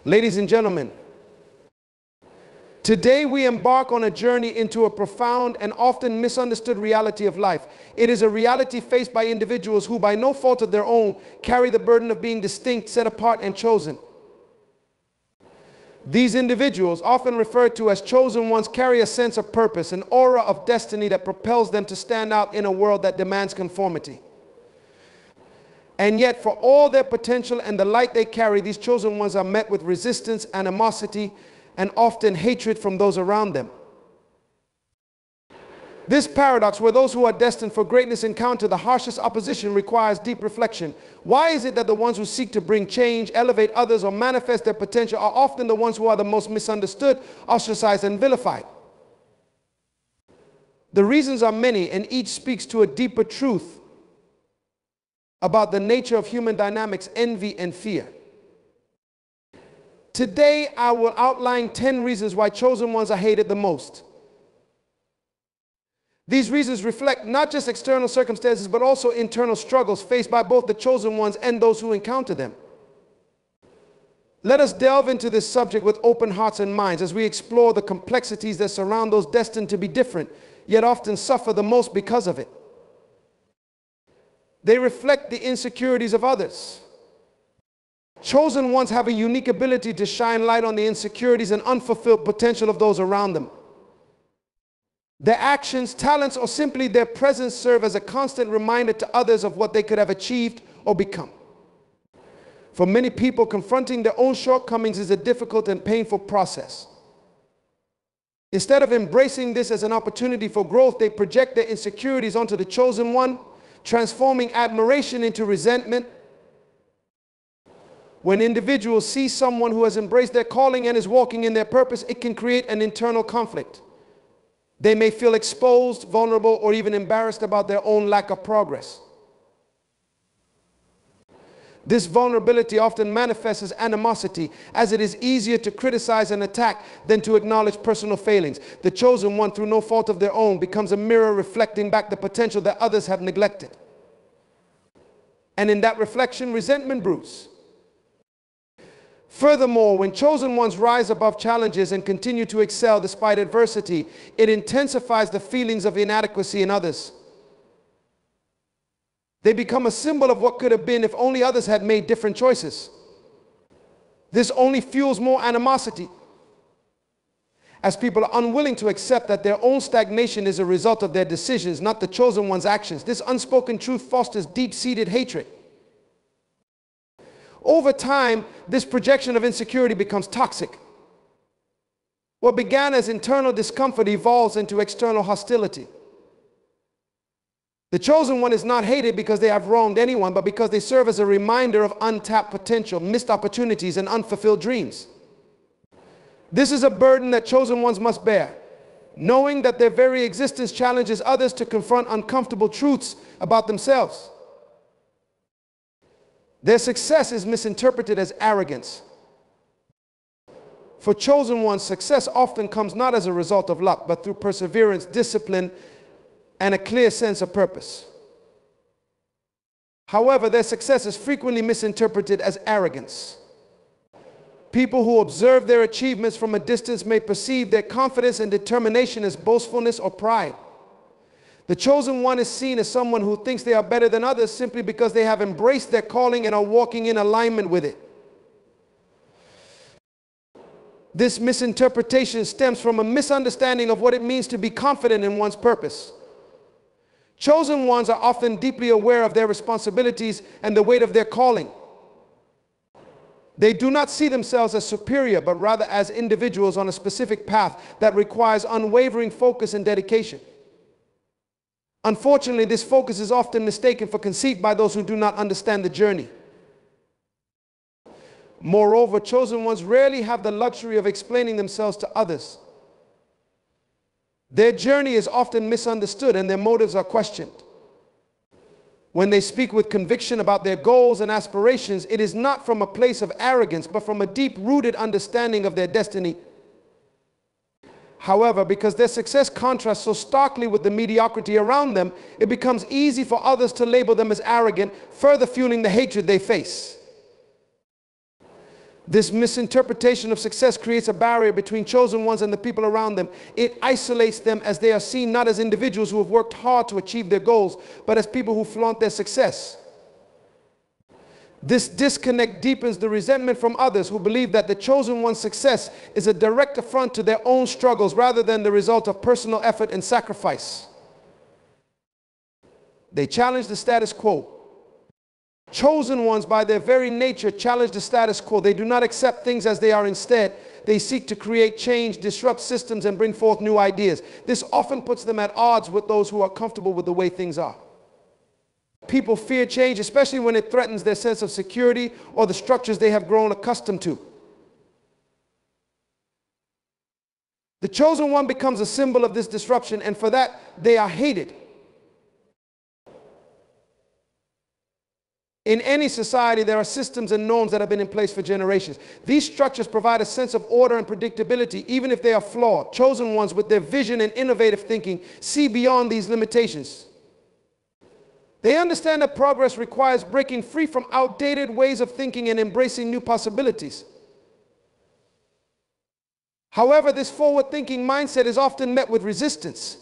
Ladies and gentlemen, today we embark on a journey into a profound and often misunderstood reality of life. It is a reality faced by individuals who, by no fault of their own, carry the burden of being distinct, set apart, and chosen. These individuals, often referred to as chosen ones, carry a sense of purpose, an aura of destiny that propels them to stand out in a world that demands conformity. And yet, for all their potential and the light they carry, these chosen ones are met with resistance, animosity, and often hatred from those around them. This paradox, where those who are destined for greatness encounter the harshest opposition, requires deep reflection. Why is it that the ones who seek to bring change, elevate others, or manifest their potential are often the ones who are the most misunderstood, ostracized, and vilified? The reasons are many, and each speaks to a deeper truth about the nature of human dynamics, envy, and fear. Today, I will outline 10 reasons why chosen ones are hated the most. These reasons reflect not just external circumstances, but also internal struggles faced by both the chosen ones and those who encounter them. Let us delve into this subject with open hearts and minds as we explore the complexities that surround those destined to be different, yet often suffer the most because of it. They reflect the insecurities of others. Chosen ones have a unique ability to shine light on the insecurities and unfulfilled potential of those around them. Their actions, talents, or simply their presence serve as a constant reminder to others of what they could have achieved or become. For many people, confronting their own shortcomings is a difficult and painful process. Instead of embracing this as an opportunity for growth, they project their insecurities onto the chosen one, transforming admiration into resentment. When individuals see someone who has embraced their calling and is walking in their purpose, it can create an internal conflict. They may feel exposed, vulnerable, or even embarrassed about their own lack of progress. This vulnerability often manifests as animosity, as it is easier to criticize and attack than to acknowledge personal failings. The chosen one, through no fault of their own, becomes a mirror reflecting back the potential that others have neglected. And in that reflection, resentment brews. Furthermore, when chosen ones rise above challenges and continue to excel despite adversity, it intensifies the feelings of inadequacy in others. They become a symbol of what could have been if only others had made different choices. This only fuels more animosity, as people are unwilling to accept that their own stagnation is a result of their decisions, not the chosen one's actions. This unspoken truth fosters deep-seated hatred. Over time, this projection of insecurity becomes toxic. What began as internal discomfort evolves into external hostility. The chosen one is not hated because they have wronged anyone, but because they serve as a reminder of untapped potential, missed opportunities, and unfulfilled dreams. This is a burden that chosen ones must bear, knowing that their very existence challenges others to confront uncomfortable truths about themselves. Their success is misinterpreted as arrogance. For chosen ones, success often comes not as a result of luck, but through perseverance, discipline, and a clear sense of purpose. However, their success is frequently misinterpreted as arrogance. People who observe their achievements from a distance may perceive their confidence and determination as boastfulness or pride. The chosen one is seen as someone who thinks they are better than others simply because they have embraced their calling and are walking in alignment with it. This misinterpretation stems from a misunderstanding of what it means to be confident in one's purpose. Chosen ones are often deeply aware of their responsibilities and the weight of their calling. They do not see themselves as superior, but rather as individuals on a specific path that requires unwavering focus and dedication. Unfortunately, this focus is often mistaken for conceit by those who do not understand the journey. Moreover, chosen ones rarely have the luxury of explaining themselves to others. Their journey is often misunderstood and their motives are questioned. When they speak with conviction about their goals and aspirations, it is not from a place of arrogance, but from a deep-rooted understanding of their destiny. However, because their success contrasts so starkly with the mediocrity around them, it becomes easy for others to label them as arrogant, further fueling the hatred they face. This misinterpretation of success creates a barrier between chosen ones and the people around them. It isolates them as they are seen not as individuals who have worked hard to achieve their goals, but as people who flaunt their success. This disconnect deepens the resentment from others who believe that the chosen one's success is a direct affront to their own struggles rather than the result of personal effort and sacrifice. They challenge the status quo. Chosen ones, by their very nature, challenge the status quo. They do not accept things as they are. Instead, they seek to create change, disrupt systems, and bring forth new ideas. This often puts them at odds with those who are comfortable with the way things are. People fear change, especially when it threatens their sense of security or the structures they have grown accustomed to. The chosen one becomes a symbol of this disruption, and for that, they are hated. In any society, there are systems and norms that have been in place for generations. These structures provide a sense of order and predictability, even if they are flawed. Chosen ones, with their vision and innovative thinking, see beyond these limitations. They understand that progress requires breaking free from outdated ways of thinking and embracing new possibilities. However, this forward-thinking mindset is often met with resistance.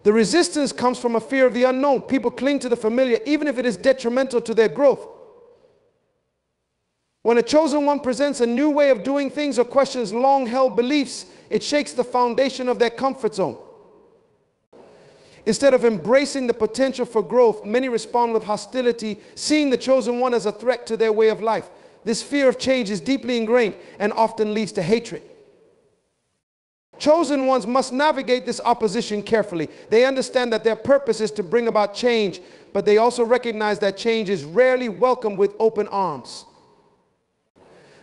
The resistance comes from a fear of the unknown. People cling to the familiar, even if it is detrimental to their growth. When a chosen one presents a new way of doing things or questions long-held beliefs, it shakes the foundation of their comfort zone. Instead of embracing the potential for growth, many respond with hostility, seeing the chosen one as a threat to their way of life. This fear of change is deeply ingrained and often leads to hatred. Chosen ones must navigate this opposition carefully. They understand that their purpose is to bring about change, but they also recognize that change is rarely welcomed with open arms.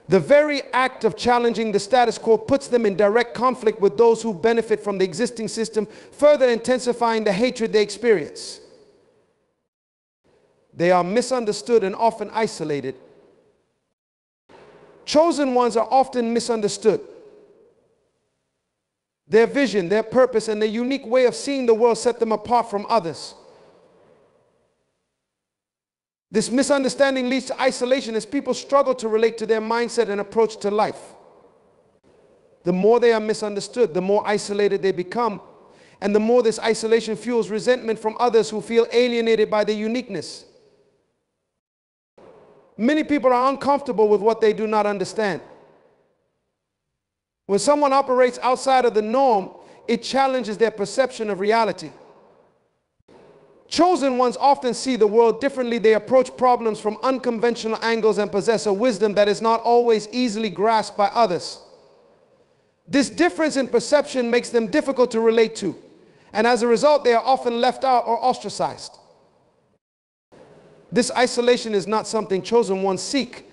The very act of challenging the status quo puts them in direct conflict with those who benefit from the existing system, further intensifying the hatred they experience. They are misunderstood and often isolated. Chosen ones are often misunderstood. Their vision, their purpose, and their unique way of seeing the world set them apart from others. This misunderstanding leads to isolation as people struggle to relate to their mindset and approach to life. The more they are misunderstood, the more isolated they become, and the more this isolation fuels resentment from others who feel alienated by their uniqueness. Many people are uncomfortable with what they do not understand. When someone operates outside of the norm, it challenges their perception of reality. Chosen ones often see the world differently. They approach problems from unconventional angles and possess a wisdom that is not always easily grasped by others. This difference in perception makes them difficult to relate to, and as a result, they are often left out or ostracized. This isolation is not something chosen ones seek,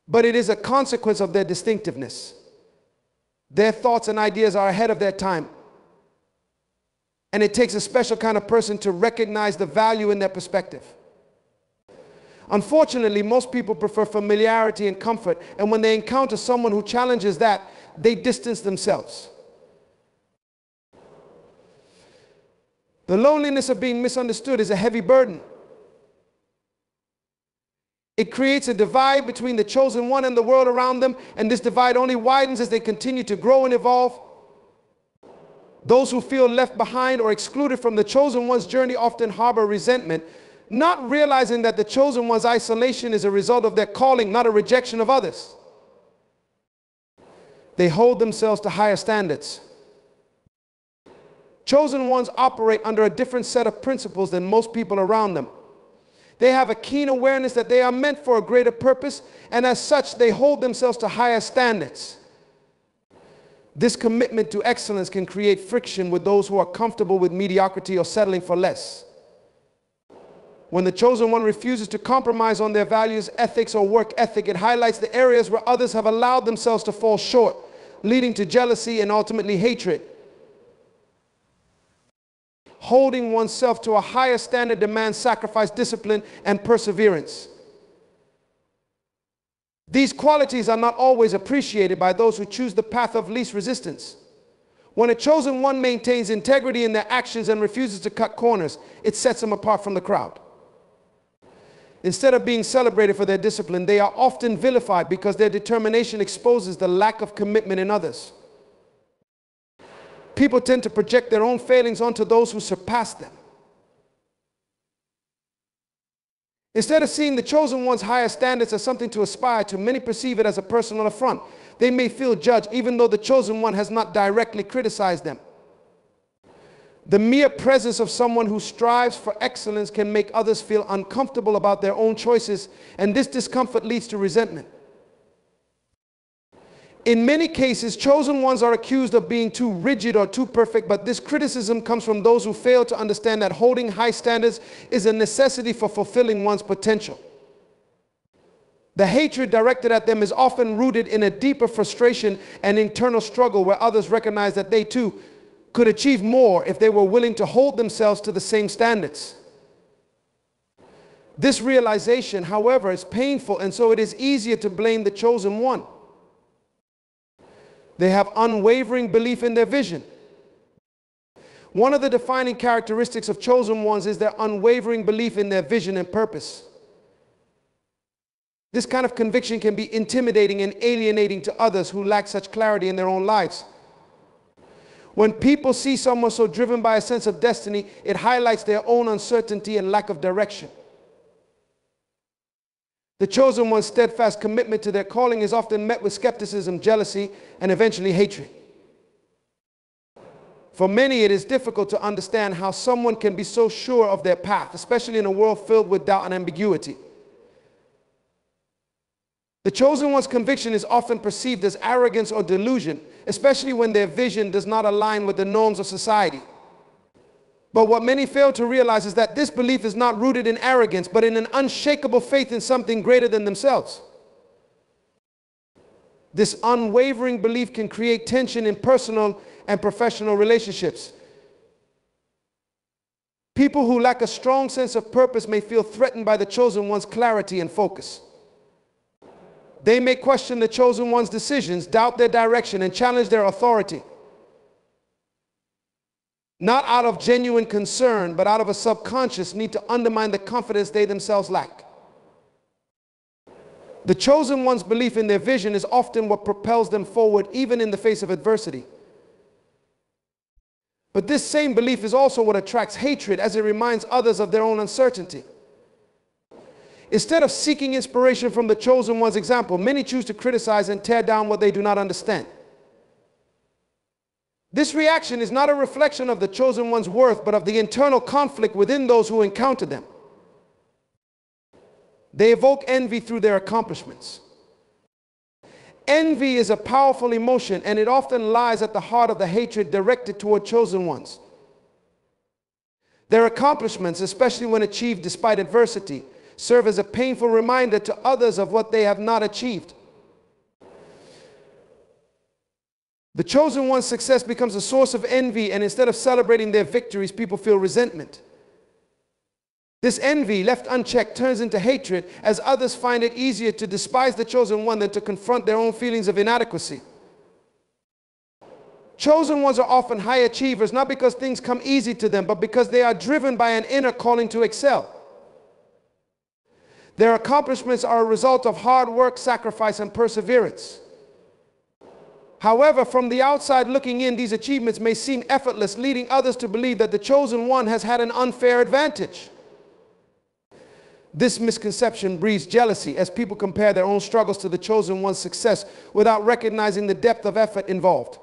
but it is a consequence of their distinctiveness. Their thoughts and ideas are ahead of their time. And it takes a special kind of person to recognize the value in their perspective. Unfortunately, most people prefer familiarity and comfort, and when they encounter someone who challenges that, they distance themselves. The loneliness of being misunderstood is a heavy burden. It creates a divide between the chosen one and the world around them, and this divide only widens as they continue to grow and evolve. Those who feel left behind or excluded from the chosen one's journey often harbor resentment, not realizing that the chosen one's isolation is a result of their calling, not a rejection of others. They hold themselves to higher standards. Chosen ones operate under a different set of principles than most people around them. They have a keen awareness that they are meant for a greater purpose, and as such, they hold themselves to higher standards. This commitment to excellence can create friction with those who are comfortable with mediocrity or settling for less. When the chosen one refuses to compromise on their values, ethics, or work ethic, it highlights the areas where others have allowed themselves to fall short, leading to jealousy and ultimately hatred. Holding oneself to a higher standard demands sacrifice, discipline, and perseverance. These qualities are not always appreciated by those who choose the path of least resistance. When a chosen one maintains integrity in their actions and refuses to cut corners, it sets them apart from the crowd. Instead of being celebrated for their discipline, they are often vilified because their determination exposes the lack of commitment in others. People tend to project their own failings onto those who surpass them. Instead of seeing the chosen one's higher standards as something to aspire to, many perceive it as a personal affront. They may feel judged even though the chosen one has not directly criticized them. The mere presence of someone who strives for excellence can make others feel uncomfortable about their own choices, and this discomfort leads to resentment. In many cases, chosen ones are accused of being too rigid or too perfect, but this criticism comes from those who fail to understand that holding high standards is a necessity for fulfilling one's potential. The hatred directed at them is often rooted in a deeper frustration and internal struggle where others recognize that they too could achieve more if they were willing to hold themselves to the same standards. This realization, however, is painful, and so it is easier to blame the chosen one. They have unwavering belief in their vision. One of the defining characteristics of chosen ones is their unwavering belief in their vision and purpose. This kind of conviction can be intimidating and alienating to others who lack such clarity in their own lives. When people see someone so driven by a sense of destiny, it highlights their own uncertainty and lack of direction. The chosen one's steadfast commitment to their calling is often met with skepticism, jealousy, and eventually hatred. For many, it is difficult to understand how someone can be so sure of their path, especially in a world filled with doubt and ambiguity. The chosen one's conviction is often perceived as arrogance or delusion, especially when their vision does not align with the norms of society. But what many fail to realize is that this belief is not rooted in arrogance, but in an unshakable faith in something greater than themselves. This unwavering belief can create tension in personal and professional relationships. People who lack a strong sense of purpose may feel threatened by the chosen one's clarity and focus. They may question the chosen one's decisions, doubt their direction, and challenge their authority. Not out of genuine concern, but out of a subconscious need to undermine the confidence they themselves lack. The chosen one's belief in their vision is often what propels them forward, even in the face of adversity. But this same belief is also what attracts hatred, as it reminds others of their own uncertainty. Instead of seeking inspiration from the chosen one's example, many choose to criticize and tear down what they do not understand. This reaction is not a reflection of the chosen one's worth, but of the internal conflict within those who encounter them. They evoke envy through their accomplishments. Envy is a powerful emotion, and it often lies at the heart of the hatred directed toward chosen ones. Their accomplishments, especially when achieved despite adversity, serve as a painful reminder to others of what they have not achieved. The chosen one's success becomes a source of envy, and instead of celebrating their victories, people feel resentment. This envy, left unchecked, turns into hatred, as others find it easier to despise the chosen one than to confront their own feelings of inadequacy. Chosen ones are often high achievers, not because things come easy to them, but because they are driven by an inner calling to excel. Their accomplishments are a result of hard work, sacrifice, and perseverance. However, from the outside looking in, these achievements may seem effortless, leading others to believe that the chosen one has had an unfair advantage. This misconception breeds jealousy as people compare their own struggles to the chosen one's success without recognizing the depth of effort involved.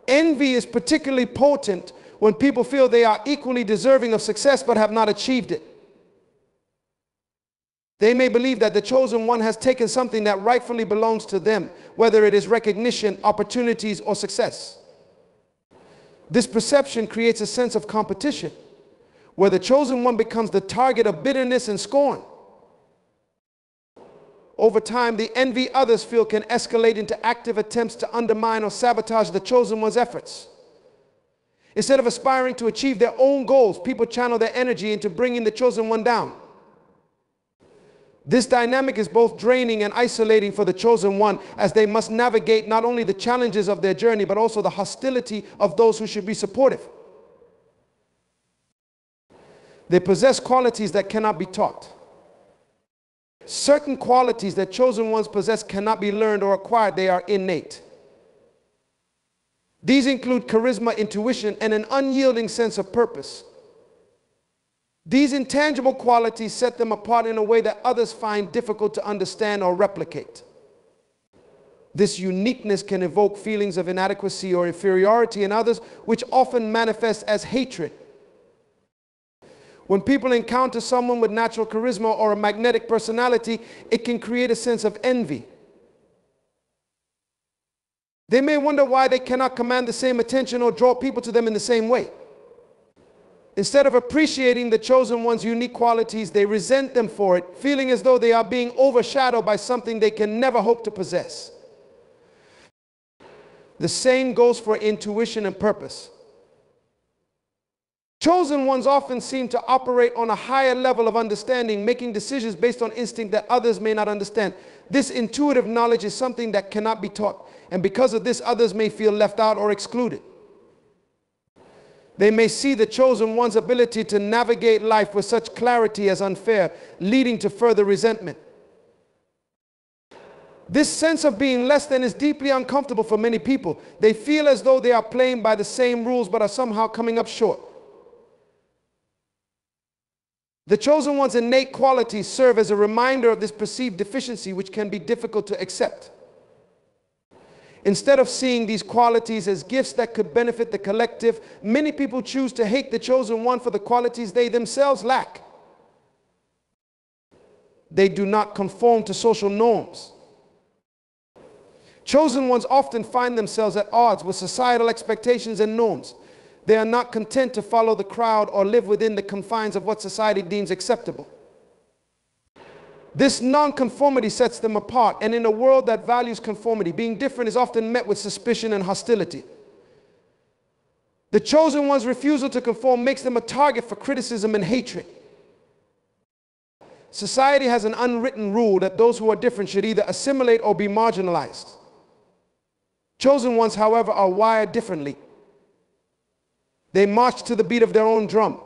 Envy is particularly potent when people feel they are equally deserving of success but have not achieved it. They may believe that the chosen one has taken something that rightfully belongs to them, whether it is recognition, opportunities, or success. This perception creates a sense of competition, where the chosen one becomes the target of bitterness and scorn. Over time, the envy others feel can escalate into active attempts to undermine or sabotage the chosen one's efforts. Instead of aspiring to achieve their own goals, people channel their energy into bringing the chosen one down. This dynamic is both draining and isolating for the chosen one, as they must navigate not only the challenges of their journey, but also the hostility of those who should be supportive. They possess qualities that cannot be taught. Certain qualities that chosen ones possess cannot be learned or acquired. They are innate. These include charisma, intuition, and an unyielding sense of purpose. These intangible qualities set them apart in a way that others find difficult to understand or replicate. This uniqueness can evoke feelings of inadequacy or inferiority in others, which often manifest as hatred. When people encounter someone with natural charisma or a magnetic personality, it can create a sense of envy. They may wonder why they cannot command the same attention or draw people to them in the same way. Instead of appreciating the chosen one's unique qualities, they resent them for it, feeling as though they are being overshadowed by something they can never hope to possess. The same goes for intuition and purpose. Chosen ones often seem to operate on a higher level of understanding, making decisions based on instinct that others may not understand. This intuitive knowledge is something that cannot be taught, and because of this, others may feel left out or excluded. They may see the chosen one's ability to navigate life with such clarity as unfair, leading to further resentment. This sense of being less than is deeply uncomfortable for many people. They feel as though they are playing by the same rules but are somehow coming up short. The chosen one's innate qualities serve as a reminder of this perceived deficiency, which can be difficult to accept. Instead of seeing these qualities as gifts that could benefit the collective, many people choose to hate the chosen one for the qualities they themselves lack. They do not conform to social norms. Chosen ones often find themselves at odds with societal expectations and norms. They are not content to follow the crowd or live within the confines of what society deems acceptable. This non-conformity sets them apart, and in a world that values conformity, being different is often met with suspicion and hostility. The chosen one's refusal to conform makes them a target for criticism and hatred. Society has an unwritten rule that those who are different should either assimilate or be marginalized. Chosen ones, however, are wired differently. They march to the beat of their own drum,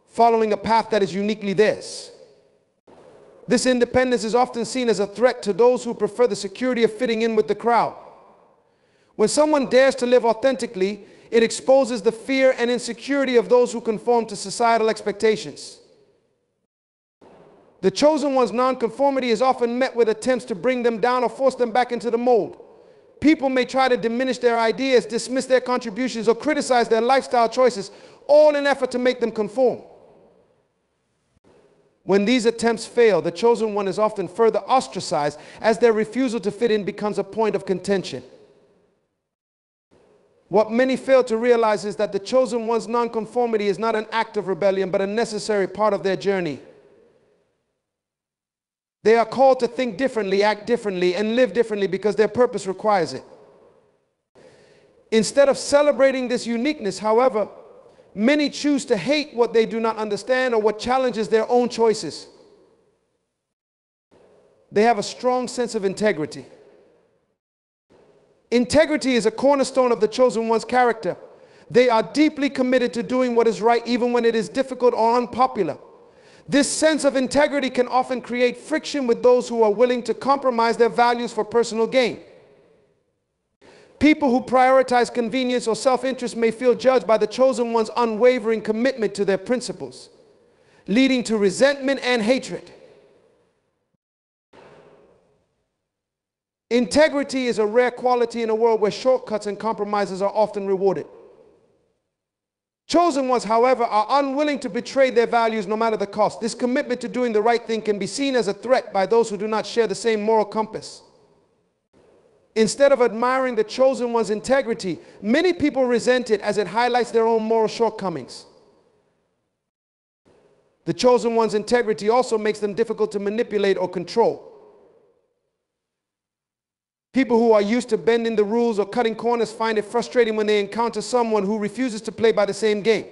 following a path that is uniquely theirs. This independence is often seen as a threat to those who prefer the security of fitting in with the crowd. When someone dares to live authentically, it exposes the fear and insecurity of those who conform to societal expectations. The chosen one's nonconformity is often met with attempts to bring them down or force them back into the mold. People may try to diminish their ideas, dismiss their contributions, or criticize their lifestyle choices, all in an effort to make them conform. When these attempts fail, the chosen one is often further ostracized as their refusal to fit in becomes a point of contention. What many fail to realize is that the chosen one's nonconformity is not an act of rebellion, but a necessary part of their journey. They are called to think differently, act differently, and live differently because their purpose requires it. Instead of celebrating this uniqueness, however, many choose to hate what they do not understand or what challenges their own choices. They have a strong sense of integrity. Integrity is a cornerstone of the chosen one's character. They are deeply committed to doing what is right even when it is difficult or unpopular. This sense of integrity can often create friction with those who are willing to compromise their values for personal gain. People who prioritize convenience or self-interest may feel judged by the chosen one's unwavering commitment to their principles, leading to resentment and hatred. Integrity is a rare quality in a world where shortcuts and compromises are often rewarded. Chosen ones, however, are unwilling to betray their values no matter the cost. This commitment to doing the right thing can be seen as a threat by those who do not share the same moral compass. Instead of admiring the chosen one's integrity, many people resent it as it highlights their own moral shortcomings. The chosen one's integrity also makes them difficult to manipulate or control. People who are used to bending the rules or cutting corners find it frustrating when they encounter someone who refuses to play by the same game.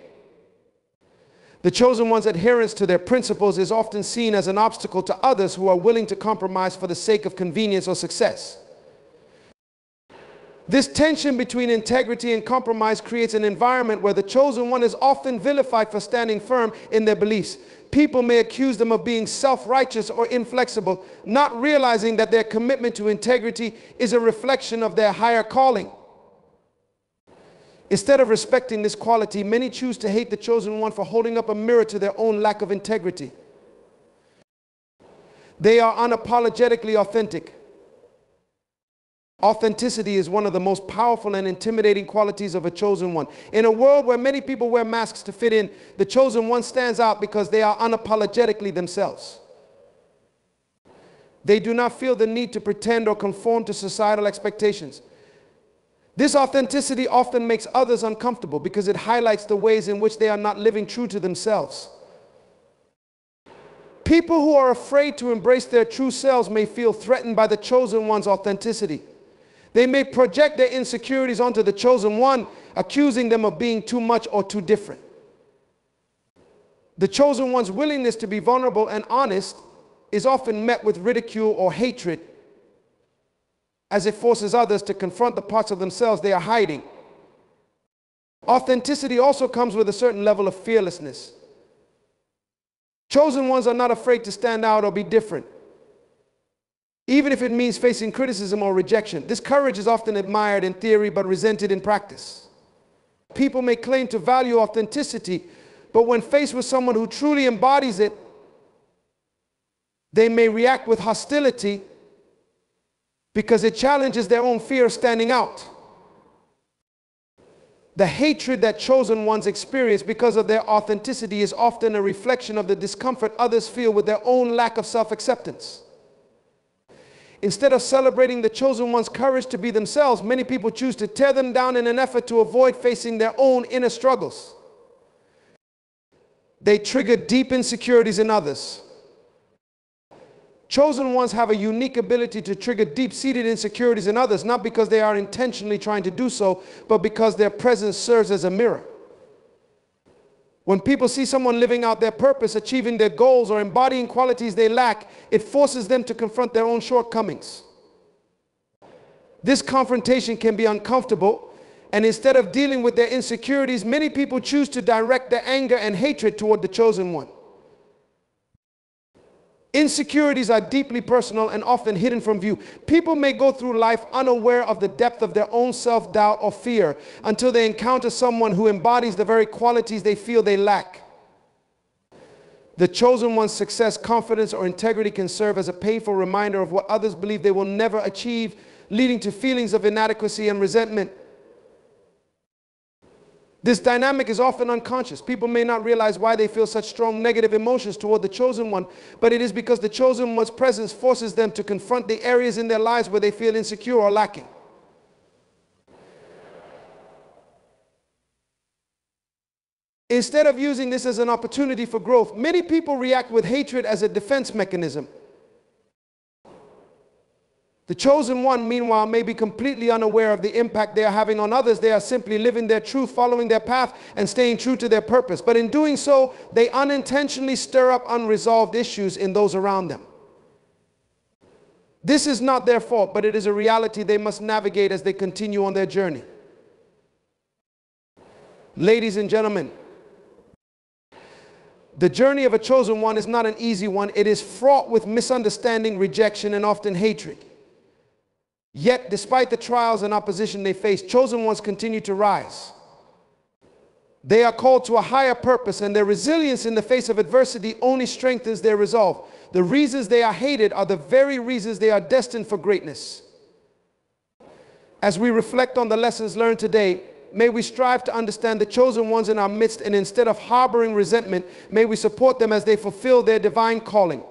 The chosen one's adherence to their principles is often seen as an obstacle to others who are willing to compromise for the sake of convenience or success. This tension between integrity and compromise creates an environment where the chosen one is often vilified for standing firm in their beliefs. People may accuse them of being self-righteous or inflexible, not realizing that their commitment to integrity is a reflection of their higher calling. Instead of respecting this quality, many choose to hate the chosen one for holding up a mirror to their own lack of integrity. They are unapologetically authentic. Authenticity is one of the most powerful and intimidating qualities of a chosen one. In a world where many people wear masks to fit in, the chosen one stands out because they are unapologetically themselves. They do not feel the need to pretend or conform to societal expectations. This authenticity often makes others uncomfortable because it highlights the ways in which they are not living true to themselves. People who are afraid to embrace their true selves may feel threatened by the chosen one's authenticity. They may project their insecurities onto the chosen one, accusing them of being too much or too different. The chosen one's willingness to be vulnerable and honest is often met with ridicule or hatred, as it forces others to confront the parts of themselves they are hiding. Authenticity also comes with a certain level of fearlessness. Chosen ones are not afraid to stand out or be different, even if it means facing criticism or rejection. This courage is often admired in theory but resented in practice. People may claim to value authenticity, but when faced with someone who truly embodies it, they may react with hostility because it challenges their own fear of standing out. The hatred that chosen ones experience because of their authenticity is often a reflection of the discomfort others feel with their own lack of self-acceptance. Instead of celebrating the chosen one's courage to be themselves, many people choose to tear them down in an effort to avoid facing their own inner struggles. They trigger deep insecurities in others. Chosen ones have a unique ability to trigger deep-seated insecurities in others, not because they are intentionally trying to do so, but because their presence serves as a mirror. When people see someone living out their purpose, achieving their goals, or embodying qualities they lack, it forces them to confront their own shortcomings. This confrontation can be uncomfortable, and instead of dealing with their insecurities, many people choose to direct their anger and hatred toward the chosen one. Insecurities are deeply personal and often hidden from view. People may go through life unaware of the depth of their own self-doubt or fear until they encounter someone who embodies the very qualities they feel they lack. The chosen one's success, confidence, or integrity can serve as a painful reminder of what others believe they will never achieve, leading to feelings of inadequacy and resentment. This dynamic is often unconscious. People may not realize why they feel such strong negative emotions toward the chosen one, but it is because the chosen one's presence forces them to confront the areas in their lives where they feel insecure or lacking. Instead of using this as an opportunity for growth, many people react with hatred as a defense mechanism. The chosen one, meanwhile, may be completely unaware of the impact they are having on others. They are simply living their truth, following their path, and staying true to their purpose. But in doing so, they unintentionally stir up unresolved issues in those around them. This is not their fault, but it is a reality they must navigate as they continue on their journey. Ladies and gentlemen, the journey of a chosen one is not an easy one. It is fraught with misunderstanding, rejection, and often hatred. Yet, despite the trials and opposition they face, chosen ones continue to rise. They are called to a higher purpose, and their resilience in the face of adversity only strengthens their resolve. The reasons they are hated are the very reasons they are destined for greatness. As we reflect on the lessons learned today, may we strive to understand the chosen ones in our midst, and instead of harboring resentment, may we support them as they fulfill their divine calling.